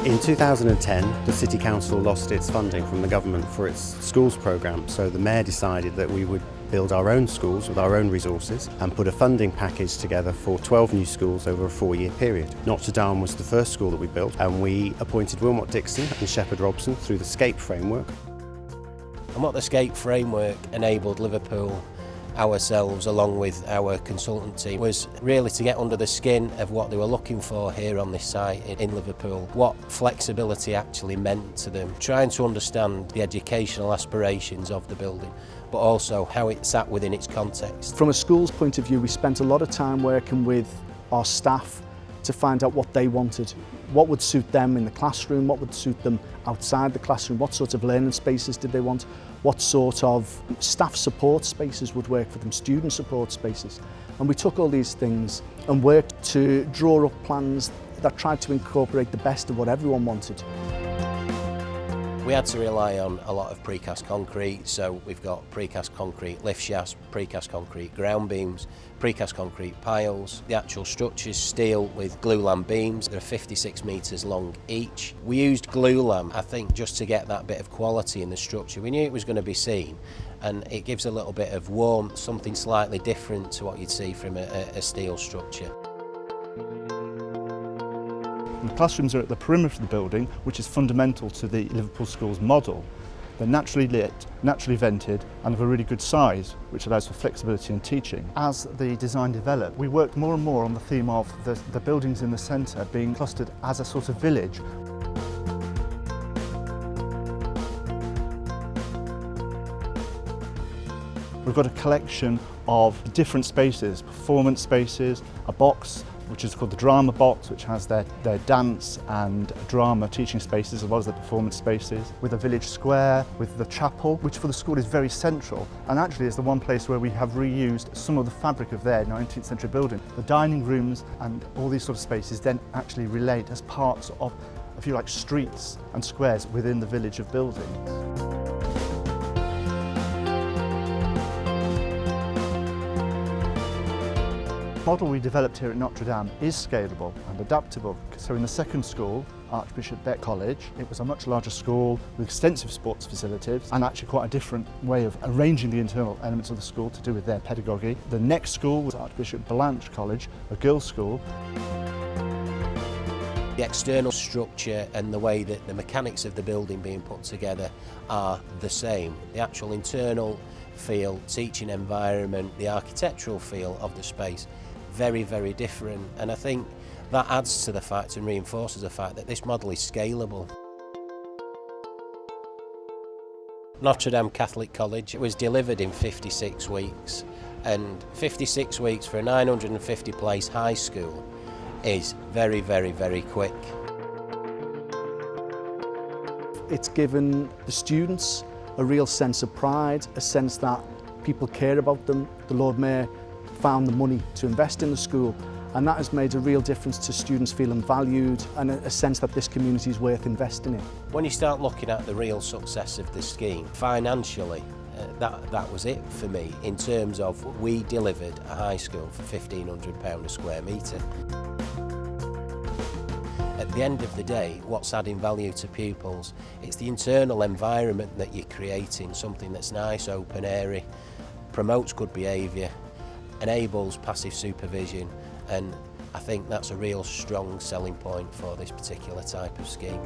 In 2010, the City Council lost its funding from the government for its schools programme, so the Mayor decided that we would build our own schools with our own resources and put a funding package together for 12 new schools over a 4-year period. Notre Dame was the first school that we built, and we appointed Willmott and Sheppard Robson through the SCAPE framework. And what the SCAPE framework enabled Liverpool, ourselves along with our consultant team, was really to get under the skin of what they were looking for here on this site in Liverpool, what flexibility actually meant to them, trying to understand the educational aspirations of the building, but also how it sat within its context. From a school's point of view, we spent a lot of time working with our staff to find out what they wanted, what would suit them in the classroom, what would suit them outside the classroom, what sort of learning spaces did they want, what sort of staff support spaces would work for them, student support spaces. And we took all these things and worked to draw up plans that tried to incorporate the best of what everyone wanted. We had to rely on a lot of precast concrete, so we've got precast concrete lift shafts, precast concrete ground beams, precast concrete piles. The actual structure's steel with glulam beams. They're 56 metres long each. We used glulam, I think, just to get that bit of quality in the structure. We knew it was going to be seen, and it gives a little bit of warmth, something slightly different to what you'd see from a steel structure. The classrooms are at the perimeter of the building, which is fundamental to the Liverpool Schools model. They're naturally lit, naturally vented, and of a really good size, which allows for flexibility in teaching. As the design developed, we worked more and more on the theme of the buildings in the centre being clustered as a sort of village. We've got a collection of different spaces, performance spaces, a box which is called the drama box, which has their dance and drama teaching spaces as well as the performance spaces, with a village square, with the chapel, which for the school is very central and actually is the one place where we have reused some of the fabric of their 19th century building. The dining rooms and all these sort of spaces then actually relate as parts of, if you like, streets and squares within the village of buildings. The model we developed here at Notre Dame is scalable and adaptable. So in the second school, Archbishop Beck College, it was a much larger school with extensive sports facilities and actually quite a different way of arranging the internal elements of the school to do with their pedagogy. The next school was Archbishop Blanche College, a girls' school. The external structure and the way that the mechanics of the building being put together are the same. The actual internal feel, teaching environment, the architectural feel of the space, very, very different, and I think that adds to the fact and reinforces the fact that this model is scalable. Notre Dame Catholic College was delivered in 56 weeks, and 56 weeks for a 950 place high school is very, very, very quick. It's given the students a real sense of pride, a sense that people care about them. The Lord Mayor found the money to invest in the school, and that has made a real difference to students feeling valued and a sense that this community is worth investing in. When you start looking at the real success of the scheme, financially, that was it for me in terms of we delivered a high school for £1,500 a square metre. At the end of the day, what's adding value to pupils? It's the internal environment that you're creating, something that's nice, open, airy, promotes good behaviour, enables passive supervision, and I think that's a real strong selling point for this particular type of scheme.